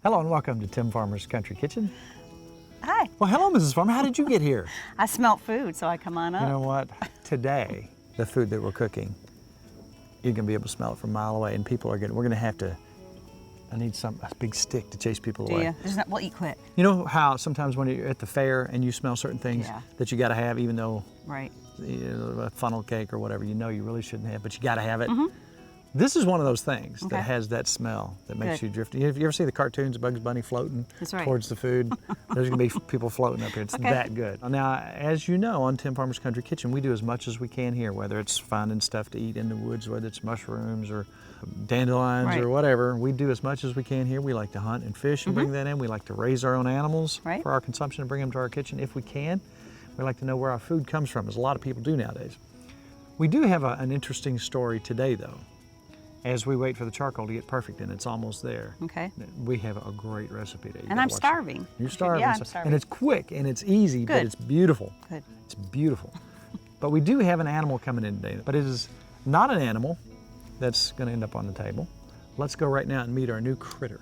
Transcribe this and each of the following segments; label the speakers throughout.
Speaker 1: Hello and welcome to Tim Farmer's Country Kitchen.
Speaker 2: Hi.
Speaker 1: Well, hello, Mrs. Farmer. How did you get here?
Speaker 2: I smelt food, so I come on up.
Speaker 1: You know what? Today, the food that we're cooking, you're going to be able to smell it from a mile away, and we're going to have to, I need a big stick to chase people away.
Speaker 2: Do you? Well, you quit.
Speaker 1: You know how sometimes when you're at the fair and you smell certain things that you got to have, even though a funnel cake or whatever, you know you really shouldn't have, but you got to have it. This is one of those things that has that smell that makes you drift. You ever see the cartoons, Bugs Bunny floating towards the food? There's going to be people floating up here. It's that good. Now, as you know, on Tim Farmer's Country Kitchen, we do as much as we can here, whether it's finding stuff to eat in the woods, whether it's mushrooms or dandelions or whatever. We do as much as we can here. We like to hunt and fish and bring that in. We like to raise our own animals for our consumption and bring them to our kitchen if we can. We like to know where our food comes from, as a lot of people do nowadays. We do have an interesting story today, though. As we wait for the charcoal to get perfect, and it's almost there. Okay. We have a great recipe today.
Speaker 2: And I'm starving.
Speaker 1: You're starving.
Speaker 2: Yeah, I'm starving.
Speaker 1: And it's quick and it's easy, but it's beautiful. Good. It's beautiful. But we do have an animal coming in today, but it is not an animal that's going to end up on the table. Let's go right now and meet our new critter.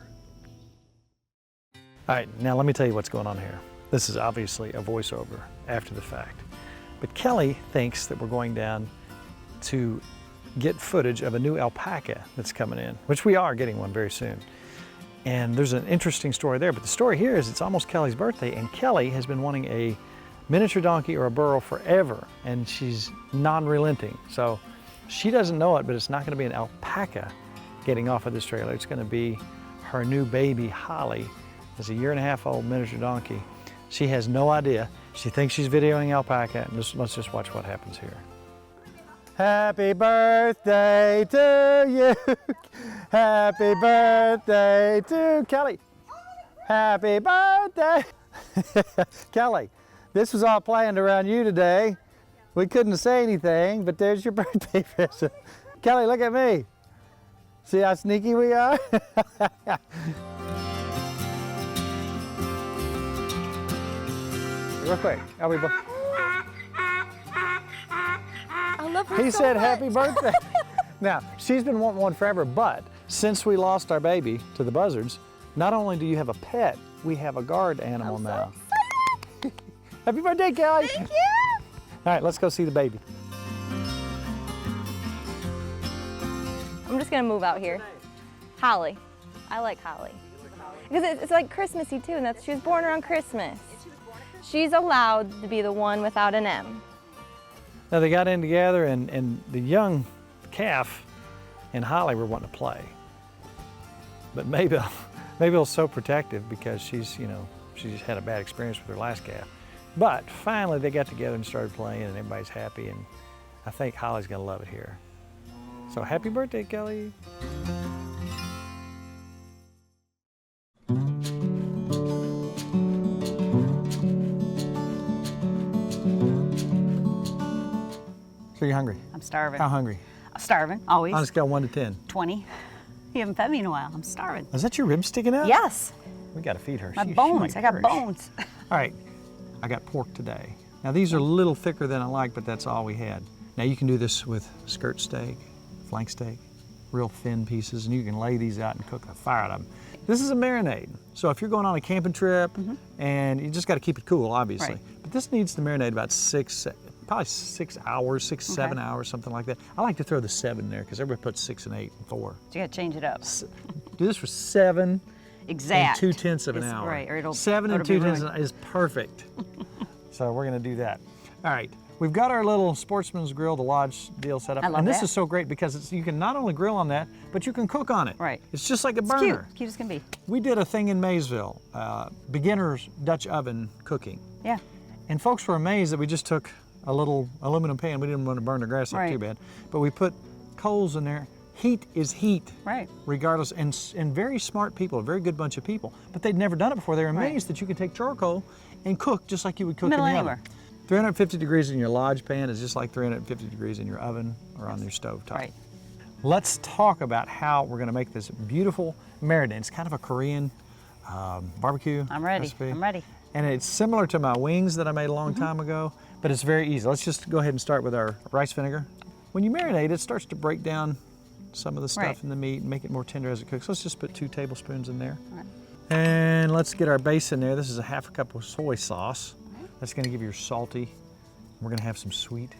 Speaker 1: All right, now let me tell you what's going on here. This is obviously a voiceover after the fact. But Kelly thinks that we're going down to get footage of a new alpaca that's coming in, which we are getting one very soon. And there's an interesting story there, but the story here is it's almost Kelly's birthday, and Kelly has been wanting a miniature donkey or a burro forever, and she's non-relenting. So she doesn't know it, but it's not going to be an alpaca getting off of this trailer. It's going to be her new baby, Holly. It's a 1.5-year-old miniature donkey. She has no idea. She thinks she's videoing alpaca, and let's just watch what happens here. Happy birthday to you. Happy birthday to Kelly. Happy birthday. Kelly, this was all planned around you today. We couldn't say anything, but there's your birthday present. Kelly, look at me. See how sneaky we are? Real quick, are we both? He said happy birthday. Now, she's been wanting one forever, but since we lost our baby to the buzzards, not only do you have a pet, we have a guard animal now. Happy birthday, Kelly.
Speaker 2: Thank you.
Speaker 1: All right, let's go see the baby.
Speaker 3: I'm just gonna move out here. Holly. I like Holly. Because it's like Christmassy too, and she was born around Christmas. She's allowed to be the one without an M.
Speaker 1: Now they got in together, and the young calf and Holly were wanting to play. But Mabel's so protective because she's had a bad experience with her last calf. But finally they got together and started playing, and everybody's happy, and I think Holly's gonna love it here. So happy birthday, Kelly. So you're hungry?
Speaker 2: I'm starving.
Speaker 1: How hungry?
Speaker 2: I'm starving, always.
Speaker 1: On a scale of 1 to 10.
Speaker 2: 20. You haven't fed me in a while. I'm starving.
Speaker 1: Is that your ribs sticking out?
Speaker 2: Yes.
Speaker 1: We got to feed her.
Speaker 2: My bones. I got bones.
Speaker 1: All right. I got pork today. Now these are a little thicker than I like, but that's all we had. Now you can do this with skirt steak, flank steak, real thin pieces, and you can lay these out and cook the fire out of them. This is a marinade. So if you're going on a camping trip, and you just got to keep it cool, obviously. But this needs to marinate about probably 6 hours, 7 hours, something like that. I like to throw the 7 there because everybody puts 6 and 8 and 4.
Speaker 2: So you got to change it up.
Speaker 1: Do this for 7
Speaker 2: exact.
Speaker 1: and 2/10 of an hour.
Speaker 2: Right, or it'll
Speaker 1: 7 and 2/10 is perfect. So we're going to do that. All right, we've got our little Sportsman's Grill, the Lodge deal set up.
Speaker 2: I love
Speaker 1: and this
Speaker 2: that.
Speaker 1: is so great because you can not only grill on that, but you can cook on it.
Speaker 2: Right.
Speaker 1: It's just like a
Speaker 2: It's
Speaker 1: burner.
Speaker 2: cute. Cute as can be.
Speaker 1: We did a thing in Maysville, beginner's Dutch oven cooking.
Speaker 2: Yeah.
Speaker 1: And folks were amazed that we just took a little aluminum pan. We didn't want to burn the grass up too bad, but we put coals in there. Heat is heat, regardless. And very smart people, a very good bunch of people, but they'd never done it before. They were amazed that you could take charcoal and cook just like you would cook in the oven. 350 degrees in your Lodge pan is just like 350 degrees in your oven or on your stove top. Right. Let's talk about how we're going to make this beautiful marinade. It's kind of a Korean barbecue recipe.
Speaker 2: I'm ready.
Speaker 1: And it's similar to my wings that I made a long time ago, but it's very easy. Let's just go ahead and start with our rice vinegar. When you marinate, it starts to break down some of the stuff in the meat and make it more tender as it cooks. Let's just put 2 tablespoons in there. And let's get our base in there. This is a half a cup of soy sauce. That's gonna give you your salty. We're gonna have some sweet.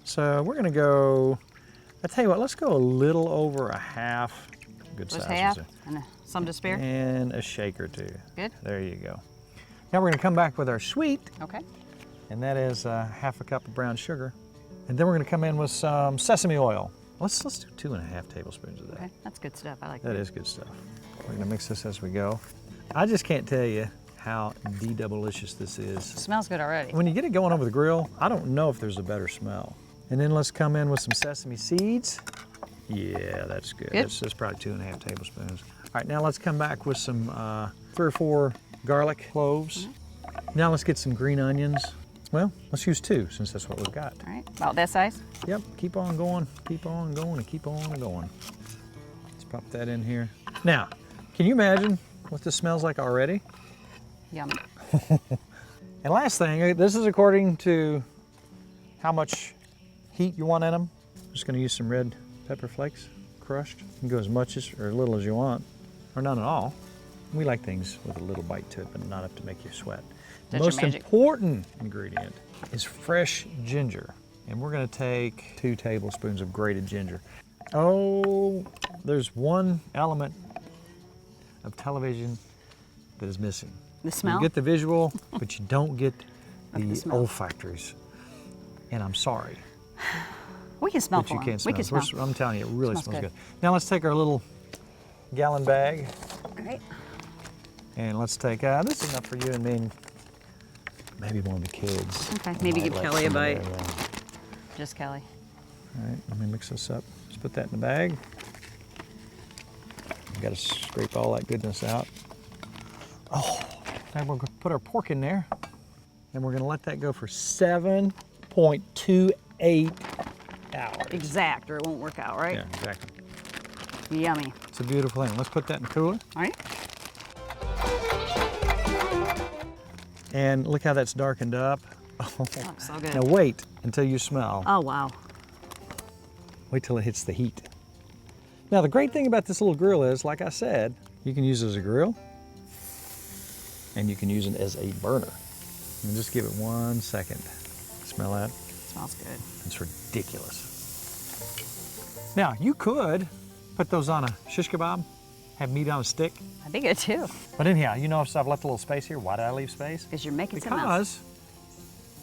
Speaker 1: So we're gonna go, I tell you what, let's go a little over a half. Good
Speaker 2: Just
Speaker 1: size.
Speaker 2: half and some to spare.
Speaker 1: And a shake or two.
Speaker 2: Good.
Speaker 1: There you go. Now we're gonna come back with our sweet.
Speaker 2: Okay.
Speaker 1: And that is half a cup of brown sugar. And then we're gonna come in with some sesame oil. Let's do 2.5 tablespoons of that.
Speaker 2: Okay, that's good stuff. I like
Speaker 1: That
Speaker 2: that.
Speaker 1: is good stuff. We're gonna mix this as we go. I just can't tell you how delicious this is.
Speaker 2: Smells good already.
Speaker 1: When you get it going over the grill, I don't know if there's a better smell. And then let's come in with some sesame seeds. Yeah, that's good.
Speaker 2: Good.
Speaker 1: That's probably 2.5 tablespoons. All right, now let's come back with some 3 or 4 garlic cloves. Now let's get some green onions. Well, let's use 2 since that's what we've got.
Speaker 2: All right, about that size.
Speaker 1: Yep, keep on going, keep on going, and keep on going. Let's pop that in here. Now, can you imagine what this smells like already?
Speaker 2: Yum.
Speaker 1: And last thing, this is according to how much heat you want in them. I'm just gonna use some red pepper flakes, crushed. You can go as much as or as little as you want, or none at all. We like things with a little bite to it, but not enough to make you sweat. The
Speaker 2: That's
Speaker 1: most
Speaker 2: your magic.
Speaker 1: important ingredient is fresh ginger. And we're gonna take 2 tablespoons of grated ginger. Oh, there's one element of television that is missing.
Speaker 2: The smell?
Speaker 1: You get the visual, but you don't get
Speaker 2: the
Speaker 1: the
Speaker 2: smell.
Speaker 1: olfactories. And I'm sorry
Speaker 2: We can smell
Speaker 1: that you
Speaker 2: for 'em.
Speaker 1: can't smell.
Speaker 2: We can smell.
Speaker 1: I'm telling you, it really
Speaker 2: Smells
Speaker 1: smells
Speaker 2: good.
Speaker 1: good. Now let's take our little gallon bag
Speaker 2: All right.
Speaker 1: and let's take, this is enough for you and me and maybe one of the kids.
Speaker 2: Okay, maybe
Speaker 1: Might
Speaker 2: give
Speaker 1: like
Speaker 2: Kelly a
Speaker 1: some of
Speaker 2: bite.
Speaker 1: their,
Speaker 2: Just Kelly.
Speaker 1: all right, let me mix this up. Let's put that in the bag. Got to scrape all that goodness out. Oh, now we're gonna put our pork in there and we're gonna let that go for 7.28 hours.
Speaker 2: Exact, or it won't work out, right?
Speaker 1: Yeah, exactly.
Speaker 2: Yummy.
Speaker 1: It's a beautiful thing. Let's put that in the cooler.
Speaker 2: All right.
Speaker 1: And look how that's darkened up.
Speaker 2: Oh, so good.
Speaker 1: Now wait until you smell.
Speaker 2: Oh, wow.
Speaker 1: Wait till it hits the heat. Now the great thing about this little grill is, like I said, you can use it as a grill and you can use it as a burner. And just give it 1 second. Smell that?
Speaker 2: Smells good.
Speaker 1: It's ridiculous. Now you could put those on a shish kebab, have meat on a stick.
Speaker 2: That'd be good too,
Speaker 1: But anyhow, you notice I've left a little space here. Why did I leave space?
Speaker 2: because you're making something else.
Speaker 1: Because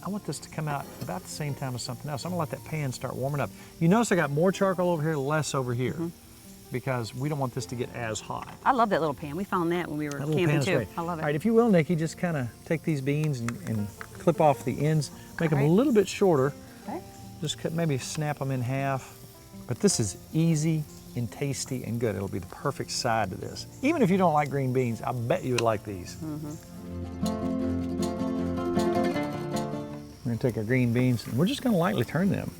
Speaker 1: I want this to come out about the same time as something else. I'm gonna let that pan start warming up. You notice I got more charcoal over here, less over here, because we don't want this to get as hot.
Speaker 2: I love that little pan. We found that when we were
Speaker 1: That little pan
Speaker 2: camping
Speaker 1: is
Speaker 2: too.
Speaker 1: great.
Speaker 2: I love it.
Speaker 1: All right, if you will, Nikki, just kind of take these beans and clip off the ends, make them a
Speaker 2: All right.
Speaker 1: little bit shorter.
Speaker 2: Okay.
Speaker 1: Just maybe snap them in half. But this is easy and tasty and good. It'll be the perfect side to this. Even if you don't like green beans, I bet you would like these. We're gonna take our green beans and we're just gonna lightly turn them.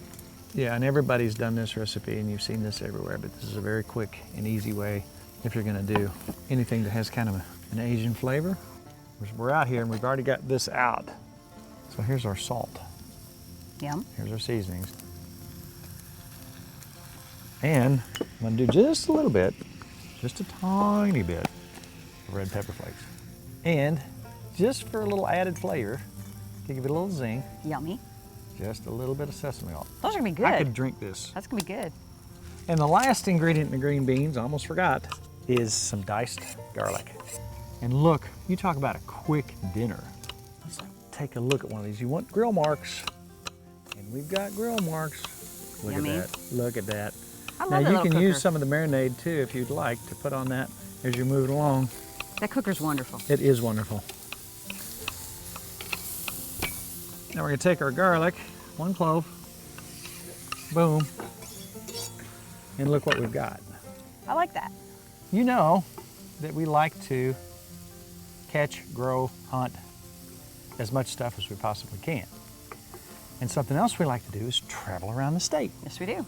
Speaker 1: Yeah, and everybody's done this recipe and you've seen this everywhere, but this is a very quick and easy way if you're gonna do anything that has kind of an Asian flavor. We're out here and we've already got this out. So here's our salt.
Speaker 2: Yum.
Speaker 1: Here's our seasonings. And I'm gonna do just a little bit, just a tiny bit of red pepper flakes. And just for a little added flavor, to give it a little zing,
Speaker 2: Yummy.
Speaker 1: just a little bit of sesame oil.
Speaker 2: Those are gonna be good.
Speaker 1: I could drink this.
Speaker 2: That's gonna be good.
Speaker 1: And the last ingredient in the green beans, I almost forgot, is some diced garlic. And look, you talk about a quick dinner. Let's take a look at one of these. You want grill marks, and we've got grill marks. Look
Speaker 2: Yummy.
Speaker 1: at that, look at that.
Speaker 2: I love
Speaker 1: Now
Speaker 2: that
Speaker 1: you
Speaker 2: little
Speaker 1: can use
Speaker 2: cooker.
Speaker 1: some of the marinade too if you'd like to put on that as you're moving along.
Speaker 2: That cooker's wonderful.
Speaker 1: It is wonderful. Now we're gonna take our garlic, 1 clove, boom, and look what we've got.
Speaker 2: I like that.
Speaker 1: You know that we like to catch, grow, hunt as much stuff as we possibly can. And something else we like to do is travel around the state.
Speaker 2: Yes, we do.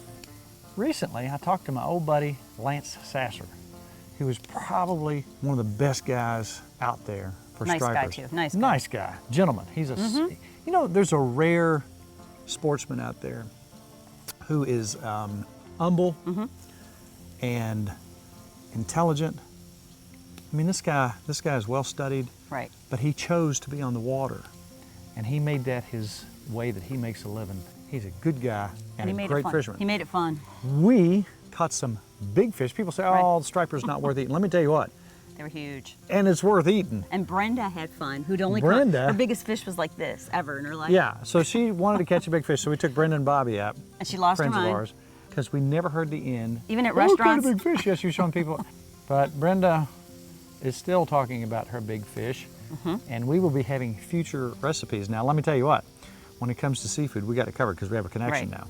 Speaker 1: Recently, I talked to my old buddy, Lance Sasser, who was probably one of the best guys out there for
Speaker 2: Nice guy,
Speaker 1: stripers.
Speaker 2: too. Nice guy.
Speaker 1: Nice guy, gentleman. He's a, you know, there's a rare sportsman out there who is humble and intelligent I mean, this guy is well studied,
Speaker 2: Right.
Speaker 1: but he chose to be on the water, and he made that his way that he makes a living. He's a good guy and
Speaker 2: he
Speaker 1: a
Speaker 2: made
Speaker 1: great
Speaker 2: it fun.
Speaker 1: fisherman.
Speaker 2: He made it fun.
Speaker 1: We caught some big fish. People say,
Speaker 2: Right.
Speaker 1: oh, the striper's not worth eating. Let me tell you what,
Speaker 2: They were huge.
Speaker 1: and it's worth eating.
Speaker 2: And Brenda had fun, who'd only
Speaker 1: Brenda?
Speaker 2: caught, her biggest fish was like this ever in her life.
Speaker 1: Yeah, so she wanted to catch a big fish, so we took Brenda and Bobby out,
Speaker 2: And she lost her
Speaker 1: friends of
Speaker 2: mind.
Speaker 1: ours, because we never heard the end.
Speaker 2: Even at
Speaker 1: Oh, caught
Speaker 2: restaurants.
Speaker 1: a big fish. Yes, she was showing people. But Brenda is still talking about her big fish, and we will be having future recipes. Now, let me tell you what, when it comes to seafood, we got it covered because we have a connection
Speaker 2: Right.
Speaker 1: now.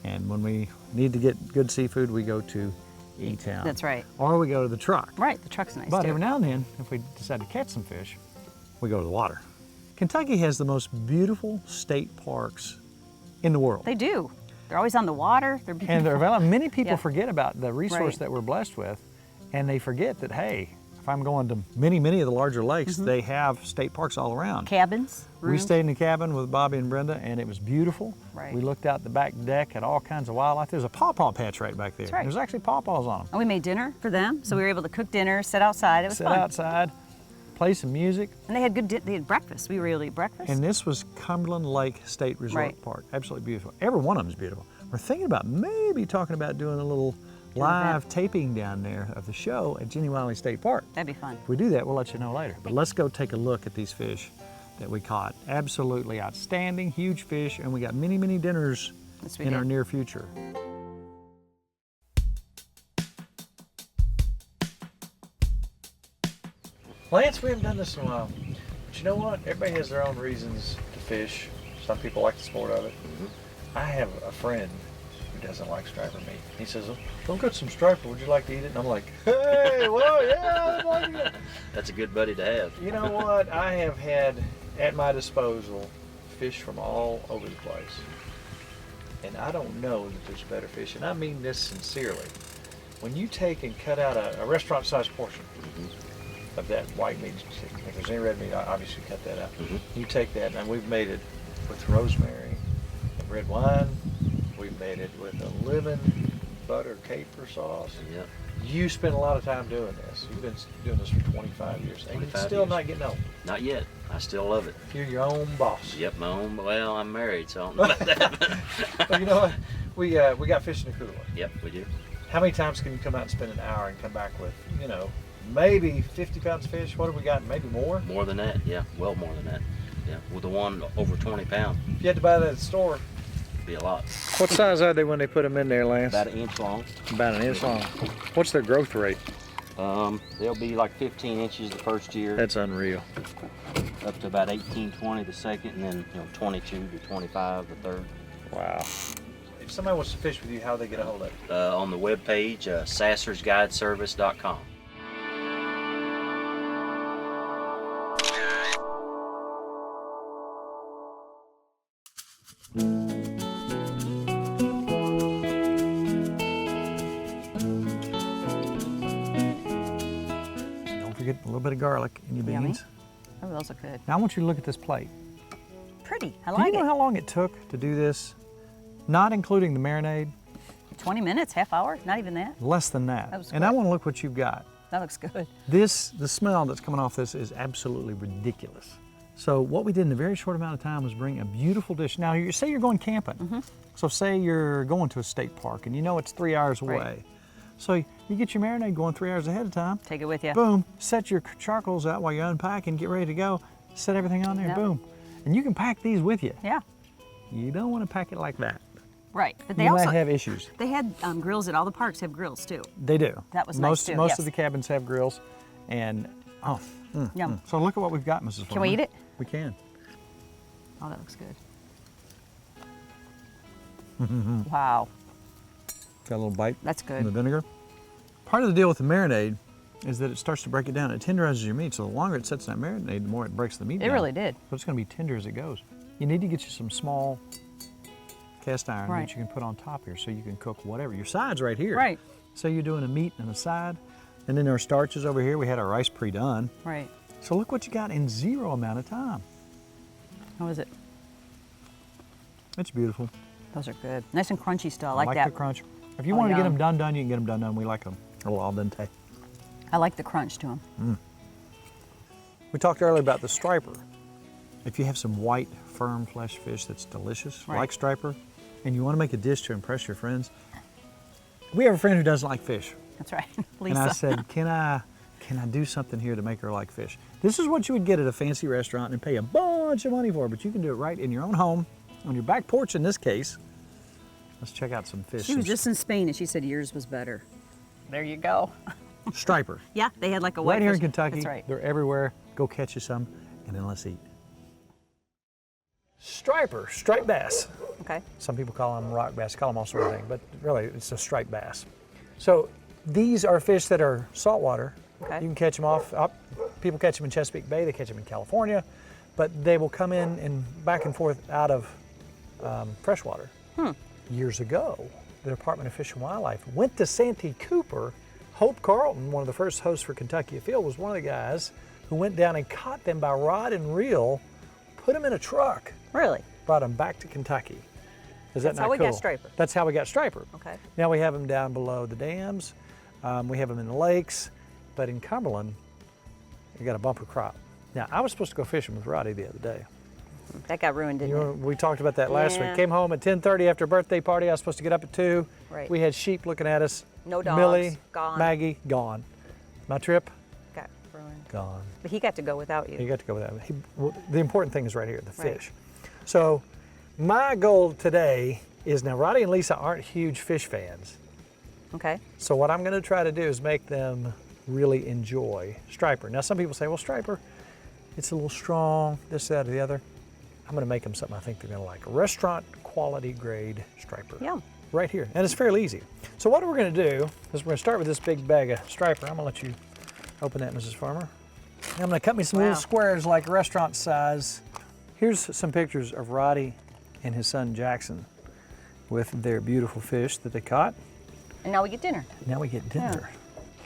Speaker 1: And when we need to get good seafood, we go to E-Town.
Speaker 2: That's right.
Speaker 1: Or we go to the truck.
Speaker 2: Right, the truck's nice
Speaker 1: But
Speaker 2: too.
Speaker 1: every now and then, if we decide to catch some fish, we go to the water. Kentucky has the most beautiful state parks in the world.
Speaker 2: They do. They're always on the water. They're beautiful.
Speaker 1: And they're available. Many people
Speaker 2: Yeah.
Speaker 1: forget about the resource
Speaker 2: Right.
Speaker 1: that we're blessed with, and they forget that, hey, if I'm going to many of the larger lakes, they have state parks all around.
Speaker 2: Cabins,
Speaker 1: We
Speaker 2: rooms.
Speaker 1: stayed in the cabin with Bobby and Brenda, and it was beautiful.
Speaker 2: Right.
Speaker 1: We looked out the back deck at all kinds of wildlife. There's a pawpaw patch right back there.
Speaker 2: That's right.
Speaker 1: There's actually pawpaws on them.
Speaker 2: And we made dinner for them, so we were able to cook dinner, sit outside. It was
Speaker 1: Sit
Speaker 2: fun.
Speaker 1: outside, play some music.
Speaker 2: And they had they had breakfast. We were able to eat breakfast.
Speaker 1: And this was Cumberland Lake State Resort
Speaker 2: Right.
Speaker 1: Park. Absolutely beautiful. Every one of them is beautiful. We're thinking about maybe talking about doing a little live taping down there of the show at Jenny Wiley State Park.
Speaker 2: That'd be fun.
Speaker 1: If we do that, we'll let you know later. But let's go take a look at these fish that we caught. Absolutely outstanding, huge fish, and we got many dinners
Speaker 2: Yes, we
Speaker 1: in
Speaker 2: did.
Speaker 1: our near future. Lance, we haven't done this in a while. But you know what? Everybody has their own reasons to fish. Some people like the sport of it. I have a friend who doesn't like striper meat. He says, "Don't get some striper. Would you like to eat it?" And I'm like, "Hey, well, yeah, I'd like it."
Speaker 4: That's a good buddy to have.
Speaker 1: You know what? I have had at my disposal fish from all over the place. And I don't know that there's better fish. And I mean this sincerely. When you take and cut out a restaurant-sized portion of that white meat, if there's any red meat, obviously cut that out. You take that, and we've made it with rosemary and red wine. We've made it with a lemon butter caper sauce.
Speaker 4: Yep.
Speaker 1: You spend a lot of time doing this. You've been doing this for 25 years. And you're
Speaker 4: 25
Speaker 1: still
Speaker 4: years.
Speaker 1: not getting old.
Speaker 4: Not yet. I still love it.
Speaker 1: You're your own boss.
Speaker 4: Yep, my own. Well, I'm married, so I don't know about that.
Speaker 1: Well, you know what? We got fish in the cooler.
Speaker 4: Yep, we do.
Speaker 1: How many times can you come out and spend an hour and come back with, maybe 50 pounds of fish? What have we got? Maybe more?
Speaker 4: More than that, yeah. Well, more than that. Yeah, with the one over 20 pounds,
Speaker 1: If you had to buy that at the store.
Speaker 4: it'd be a lot.
Speaker 1: What size are they when they put them in there, Lance?
Speaker 4: About an inch long.
Speaker 1: About an inch long. What's their growth rate?
Speaker 4: They'll be like 15 inches the first year,
Speaker 1: That's unreal.
Speaker 4: up to about 18, 20 the second, and then 22 to 25 the third.
Speaker 1: Wow. If somebody wants to fish with you, how do they get a hold of it?
Speaker 4: On the webpage, sassersguideservice.com.
Speaker 1: Don't forget a little bit of garlic in your
Speaker 2: Yummy.
Speaker 1: beans.
Speaker 2: Oh, those look good.
Speaker 1: Now I want you to look at this plate.
Speaker 2: Pretty. I
Speaker 1: Do
Speaker 2: like
Speaker 1: you know
Speaker 2: it.
Speaker 1: how long it took to do this? Not including the marinade,
Speaker 2: 20 minutes, half hour, not even that.
Speaker 1: less than that.
Speaker 2: That was
Speaker 1: And I
Speaker 2: quick.
Speaker 1: want to look what you've got.
Speaker 2: That looks good.
Speaker 1: The smell that's coming off this is absolutely ridiculous. So what we did in a very short amount of time was bring a beautiful dish. Now, say you're going camping. So say you're going to a state park and you know it's 3 hours away.
Speaker 2: Right.
Speaker 1: So you get your marinade going 3 hours ahead of time.
Speaker 2: Take it with you.
Speaker 1: Boom, set your charcoals out while you're unpacking, get ready to go. Set everything on there,
Speaker 2: Yep.
Speaker 1: boom. And you can pack these with you.
Speaker 2: Yeah,
Speaker 1: You don't want to pack it like that.
Speaker 2: right. But they
Speaker 1: You
Speaker 2: also
Speaker 1: might have issues.
Speaker 2: they had grills at all the parks have grills too.
Speaker 1: They do.
Speaker 2: That was nice
Speaker 1: most
Speaker 2: too,
Speaker 1: Most
Speaker 2: yes.
Speaker 1: of the cabins have grills. And,
Speaker 2: Yum.
Speaker 1: So look at what we've got, Mrs.
Speaker 2: Can we
Speaker 1: Farmer.
Speaker 2: eat it?
Speaker 1: We can.
Speaker 2: Oh, that looks good. Wow,
Speaker 1: Got a little bite
Speaker 2: that's
Speaker 1: in the
Speaker 2: good.
Speaker 1: vinegar. Part of the deal with the marinade is that it starts to break it down. It tenderizes your meat, so the longer it sits in that marinade, the more it breaks the meat
Speaker 2: It
Speaker 1: down.
Speaker 2: really did.
Speaker 1: But it's going to be tender as it goes. You need to get you some small cast iron
Speaker 2: Right.
Speaker 1: that you can put on top here so you can cook whatever. Your side's right here.
Speaker 2: Right,
Speaker 1: So you're doing a meat and a side. And then our starches over here. We had our rice pre-done.
Speaker 2: right.
Speaker 1: So look what you got in zero amount of time.
Speaker 2: How is it?
Speaker 1: It's beautiful.
Speaker 2: Those are good. Nice and crunchy still. I like
Speaker 1: the
Speaker 2: that.
Speaker 1: crunch. If you
Speaker 2: Oh,
Speaker 1: want to get
Speaker 2: yum.
Speaker 1: them done, you can get them done. We like them a little al dente.
Speaker 2: I like the crunch to them.
Speaker 1: We talked earlier about the striper. If you have some white, firm flesh fish that's delicious,
Speaker 2: Right.
Speaker 1: like striper, and you want to make a dish to impress your friends, we have a friend who doesn't like fish.
Speaker 2: That's right,
Speaker 1: And I
Speaker 2: Lisa.
Speaker 1: said, can I do something here to make her like fish? This is what you would get at a fancy restaurant and pay a bunch of money for, but you can do it right in your own home, on your back porch in this case. Let's check out some fish.
Speaker 2: She was just in Spain and she said yours was better. There you go.
Speaker 1: Striper.
Speaker 2: Yeah, they had like a white
Speaker 1: Right here in
Speaker 2: fish.
Speaker 1: Kentucky.
Speaker 2: That's right.
Speaker 1: They're everywhere. Go catch you some, and then let's eat. Striper, striped bass.
Speaker 2: Okay.
Speaker 1: Some people call them rock bass, call them all sorts of things, but really it's a striped bass. So these are fish that are saltwater.
Speaker 2: Okay.
Speaker 1: You can catch them people catch them in Chesapeake Bay, they catch them in California, but they will come in and back and forth out of freshwater. Years ago, the Department of Fish and Wildlife went to Santee Cooper. Hope Carlton, one of the first hosts for Kentucky Afield, was one of the guys who went down and caught them by rod and reel, put them in a truck,
Speaker 2: Really?
Speaker 1: brought them back to Kentucky. Is that
Speaker 2: That's
Speaker 1: not
Speaker 2: how we
Speaker 1: cool?
Speaker 2: got striper.
Speaker 1: That's how we got striper.
Speaker 2: Okay.
Speaker 1: Now we have them down below the dams. We have them in the lakes, but in Cumberland, you got a bumper crop. Now I was supposed to go fishing with Roddy the other day.
Speaker 2: That got ruined, didn't it?
Speaker 1: We talked about that last
Speaker 2: Yeah.
Speaker 1: week. Came home at 10:30 after a birthday party. I was supposed to get up at 2.
Speaker 2: Right.
Speaker 1: We had sheep looking at us.
Speaker 2: No dogs,
Speaker 1: Millie,
Speaker 2: gone.
Speaker 1: Maggie, gone. My trip,
Speaker 2: Got ruined.
Speaker 1: gone.
Speaker 2: But he got to go without
Speaker 1: You
Speaker 2: you.
Speaker 1: got to go with that. The important thing is right here, the
Speaker 2: Right.
Speaker 1: fish. So my goal today is, now Roddy and Lisa aren't huge fish fans.
Speaker 2: Okay.
Speaker 1: So what I'm going to try to do is make them really enjoy striper. Now some people say, well, striper, it's a little strong, this, that, or the other. I'm going to make them something I think they're going to like. A restaurant quality grade striper.
Speaker 2: Yum.
Speaker 1: Right here, and it's fairly easy. So what we're going to do is we're going to start with this big bag of striper. I'm going to let you open that, Mrs. Farmer. And I'm going to cut me some little
Speaker 2: Wow.
Speaker 1: squares like restaurant size. Here's some pictures of Roddy and his son Jackson with their beautiful fish that they caught.
Speaker 2: And now we get dinner.
Speaker 1: Now we get dinner.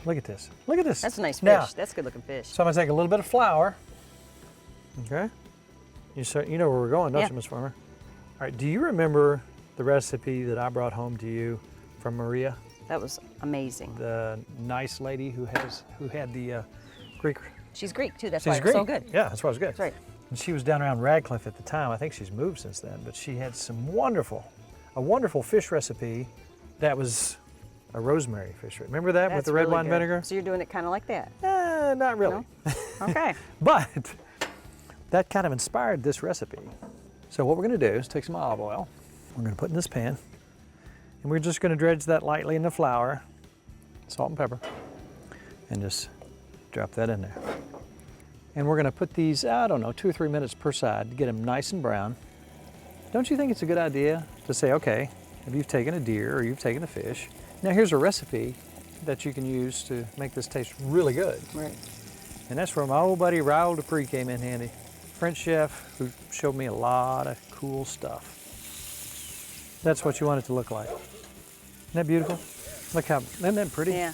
Speaker 1: Look at this. Look at this.
Speaker 2: That's a nice fish.
Speaker 1: Now,
Speaker 2: That's good looking fish.
Speaker 1: so I'm going to take a little bit of flour. Okay. You know where we're going, don't
Speaker 2: Yeah.
Speaker 1: you, Miss Farmer? All right. Do you remember the recipe that I brought home to you from Maria,
Speaker 2: That was amazing.
Speaker 1: the nice lady who had the Greek?
Speaker 2: She's Greek too. That's
Speaker 1: She's
Speaker 2: why it
Speaker 1: Greek.
Speaker 2: was so good.
Speaker 1: Yeah, that's why it was good.
Speaker 2: That's right.
Speaker 1: And she was down around Radcliffe at the time. I think she's moved since then, but she had some a wonderful fish recipe that was a rosemary fish. Remember that with
Speaker 2: That's
Speaker 1: the red
Speaker 2: really
Speaker 1: wine
Speaker 2: good.
Speaker 1: vinegar?
Speaker 2: So you're doing it kind of like that.
Speaker 1: Not really.
Speaker 2: Okay.
Speaker 1: But that kind of inspired this recipe. So what we're going to do is take some olive oil. We're going to put in this pan. And we're just going to dredge that lightly in the flour, salt and pepper, and just drop that in there. And we're going to put these, I don't know, 2 or 3 minutes per side to get them nice and brown. Don't you think it's a good idea to say, okay, if you've taken a deer or you've taken a fish, now here's a recipe that you can use to make this taste really good.
Speaker 2: Right.
Speaker 1: And that's where my old buddy Raoul Dupree came in handy. French chef who showed me a lot of cool stuff. That's what you want it to look like. Isn't that beautiful? Look how, isn't that pretty?
Speaker 2: Yeah.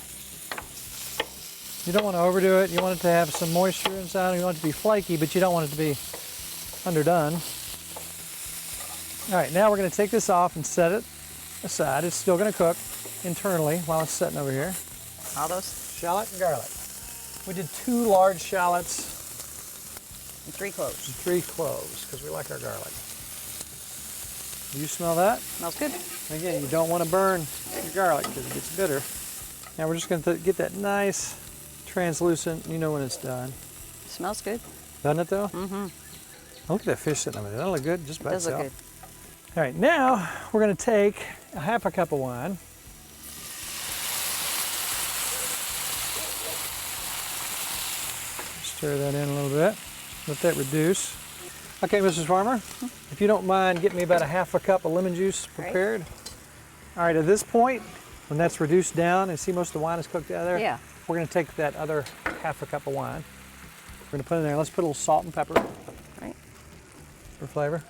Speaker 1: You don't want to overdo it. You want it to have some moisture inside. You want it to be flaky, but you don't want it to be underdone. All right, now we're going to take this off and set it aside. It's still going to cook internally while it's sitting over here.
Speaker 2: All those
Speaker 1: Shallot and garlic. We did 2 large shallots
Speaker 2: and 3 cloves.
Speaker 1: and 3 cloves because we like our garlic. Do you smell that?
Speaker 2: Smells good.
Speaker 1: Again, you don't want to burn your garlic because it gets bitter. Now we're just going to get that nice translucent. You know when it's done.
Speaker 2: Smells good.
Speaker 1: Doesn't it though? Mm-hmm. Look at that fish sitting over there. Doesn't it look good just by
Speaker 2: Does look
Speaker 1: itself?
Speaker 2: good.
Speaker 1: All right, now we're going to take a half a cup of wine. Stir that in a little bit. Let that reduce. Okay, Mrs. Farmer, if you don't mind, get me about a half a cup of lemon juice prepared. All right, at this point, when that's reduced down and see most of the wine is cooked out of there,
Speaker 2: Yeah.
Speaker 1: we're going to take that other half a cup of wine. We're going to put it in there. Let's put a little salt and pepper
Speaker 2: Right.
Speaker 1: for flavor.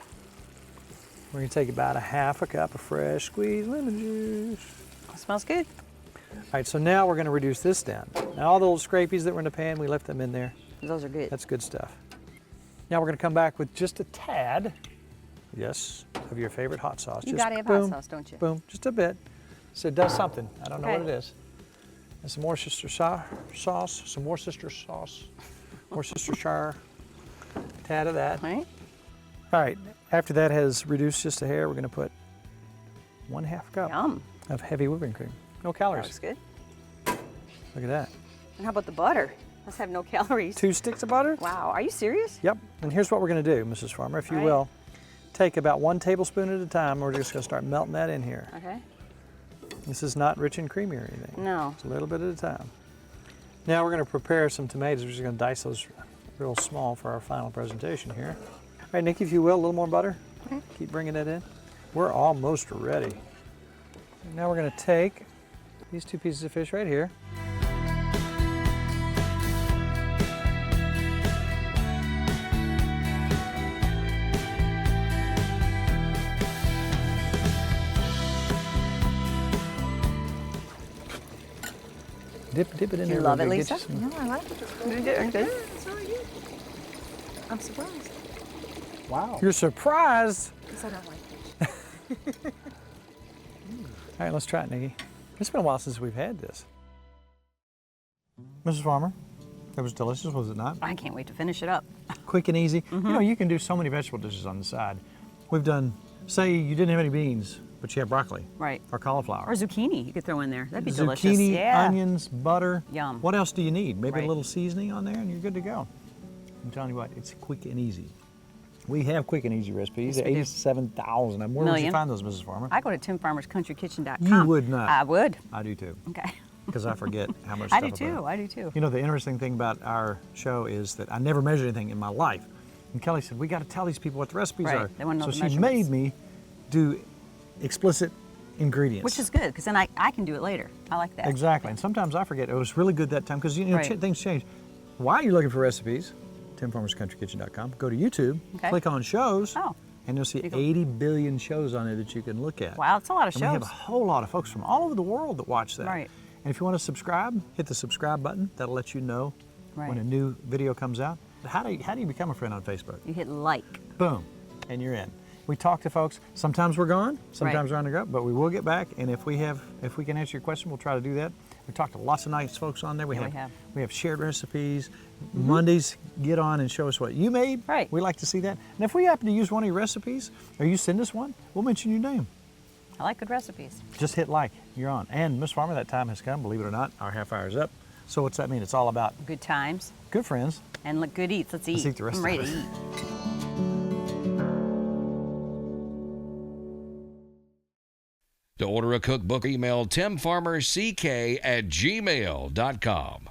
Speaker 1: We're going to take about a half a cup of fresh squeezed lemon juice.
Speaker 2: Smells good.
Speaker 1: All right, so now we're going to reduce this down. Now all the little scrapies that were in the pan, we left them in there.
Speaker 2: Those are good.
Speaker 1: That's good stuff. Now we're going to come back with just a tad, yes, of your favorite hot sauce.
Speaker 2: You
Speaker 1: Just
Speaker 2: gotta have
Speaker 1: boom,
Speaker 2: hot sauce, don't you?
Speaker 1: Boom, just a bit. So it does something. I don't know what
Speaker 2: Okay.
Speaker 1: it is. And some Worcestershire sauce, some Worcestershire sauce, Worcestershire, tad of that.
Speaker 2: Right.
Speaker 1: All right, after that has reduced just a hair, we're gonna put 1/2 cup
Speaker 2: Yum.
Speaker 1: of heavy whipping cream. No calories.
Speaker 2: That's good.
Speaker 1: Look at that.
Speaker 2: And how about the butter? Let's have no calories.
Speaker 1: 2 sticks of butter?
Speaker 2: Wow, are you serious?
Speaker 1: Yep, and here's what we're gonna do, Mrs. Farmer, if you
Speaker 2: Right.
Speaker 1: will. Take about 1 tablespoon at a time. We're just gonna start melting that in here.
Speaker 2: Okay.
Speaker 1: This is not rich and creamy or anything.
Speaker 2: No.
Speaker 1: It's a little bit at a time. Now we're gonna prepare some tomatoes. We're just gonna dice those real small for our final presentation here. All right, Nikki, if you will, a little more butter.
Speaker 2: Okay.
Speaker 1: Keep bringing that in. We're almost ready. And now we're gonna take these 2 pieces of fish right here. Dip it in
Speaker 2: You
Speaker 1: there.
Speaker 2: love
Speaker 1: a
Speaker 2: it,
Speaker 1: little bit.
Speaker 2: Lisa?
Speaker 1: Get you some-
Speaker 2: No, I like it. You're good. I'm surprised.
Speaker 1: Wow. You're surprised?
Speaker 2: Because I don't like fish.
Speaker 1: All right, let's try it, Nikki. It's been a while since we've had this. Mrs. Farmer, that was delicious, was it not?
Speaker 2: I can't wait to finish it up.
Speaker 1: Quick and easy. You know, you can do so many vegetable dishes on the side. We've done, say you didn't have any beans, but you have broccoli.
Speaker 2: Right.
Speaker 1: Or cauliflower.
Speaker 2: Or zucchini you could throw in there. That'd be
Speaker 1: Zucchini,
Speaker 2: delicious. Yeah.
Speaker 1: onions, butter.
Speaker 2: Yum.
Speaker 1: What else do you need? Maybe
Speaker 2: Right.
Speaker 1: a little seasoning on there and you're good to go. I'm telling you what, it's quick and easy. We have quick and easy recipes.
Speaker 2: Yes, we do.
Speaker 1: 87,000. Where would you
Speaker 2: Million.
Speaker 1: find those, Mrs. Farmer?
Speaker 2: I go to timfarmerscountryKitchen.com.
Speaker 1: You would not.
Speaker 2: I would.
Speaker 1: I do too,
Speaker 2: Okay.
Speaker 1: because I forget how much
Speaker 2: I
Speaker 1: stuff
Speaker 2: do
Speaker 1: I put.
Speaker 2: too. I do too.
Speaker 1: You know, the interesting thing about our show is that I never measured anything in my life. And Kelly said, we got to tell these people what the recipes
Speaker 2: Right.
Speaker 1: are.
Speaker 2: They wanna know
Speaker 1: so
Speaker 2: the
Speaker 1: she
Speaker 2: measurements.
Speaker 1: made me do explicit ingredients.
Speaker 2: Which is good because then I can do it later. I like that.
Speaker 1: Exactly. And sometimes I forget. It was really good that time because, you know,
Speaker 2: Right.
Speaker 1: things change. While you're looking for recipes, timfarmerscountryKitchen.com, go to YouTube,
Speaker 2: Okay.
Speaker 1: click on shows,
Speaker 2: Oh.
Speaker 1: and you'll see
Speaker 2: You go-
Speaker 1: 80 billion shows on there that you can look at.
Speaker 2: Wow, that's a lot of
Speaker 1: And we have
Speaker 2: shows.
Speaker 1: a whole lot of folks from all over the world that watch that.
Speaker 2: Right.
Speaker 1: And if you want to subscribe, hit the subscribe button. That'll let you know
Speaker 2: Right.
Speaker 1: when a new video comes out. How do you become a friend on Facebook?
Speaker 2: You hit like.
Speaker 1: Boom, and you're in. We talk to folks. Sometimes we're gone, sometimes
Speaker 2: Right.
Speaker 1: we're on the go, but we will get back. And if we can answer your question, we'll try to do that. We talked to lots of nice folks on there.
Speaker 2: Yeah, we have.
Speaker 1: We have shared recipes. Mondays, get on and show us what you made.
Speaker 2: Right.
Speaker 1: We like to see that. And if we happen to use one of your recipes, or you send us one, we'll mention your name.
Speaker 2: I like good recipes.
Speaker 1: Just hit like, you're on. And Miss Farmer, that time has come, believe it or not, our half hour is up. So what's that mean? It's all about
Speaker 2: Good times
Speaker 1: good friends.
Speaker 2: and look good eats. Let's eat.
Speaker 1: eat the rest
Speaker 2: I'm
Speaker 1: of
Speaker 2: ready
Speaker 1: it.
Speaker 2: to eat.
Speaker 5: To order a cookbook, email timfarmerck@gmail.com.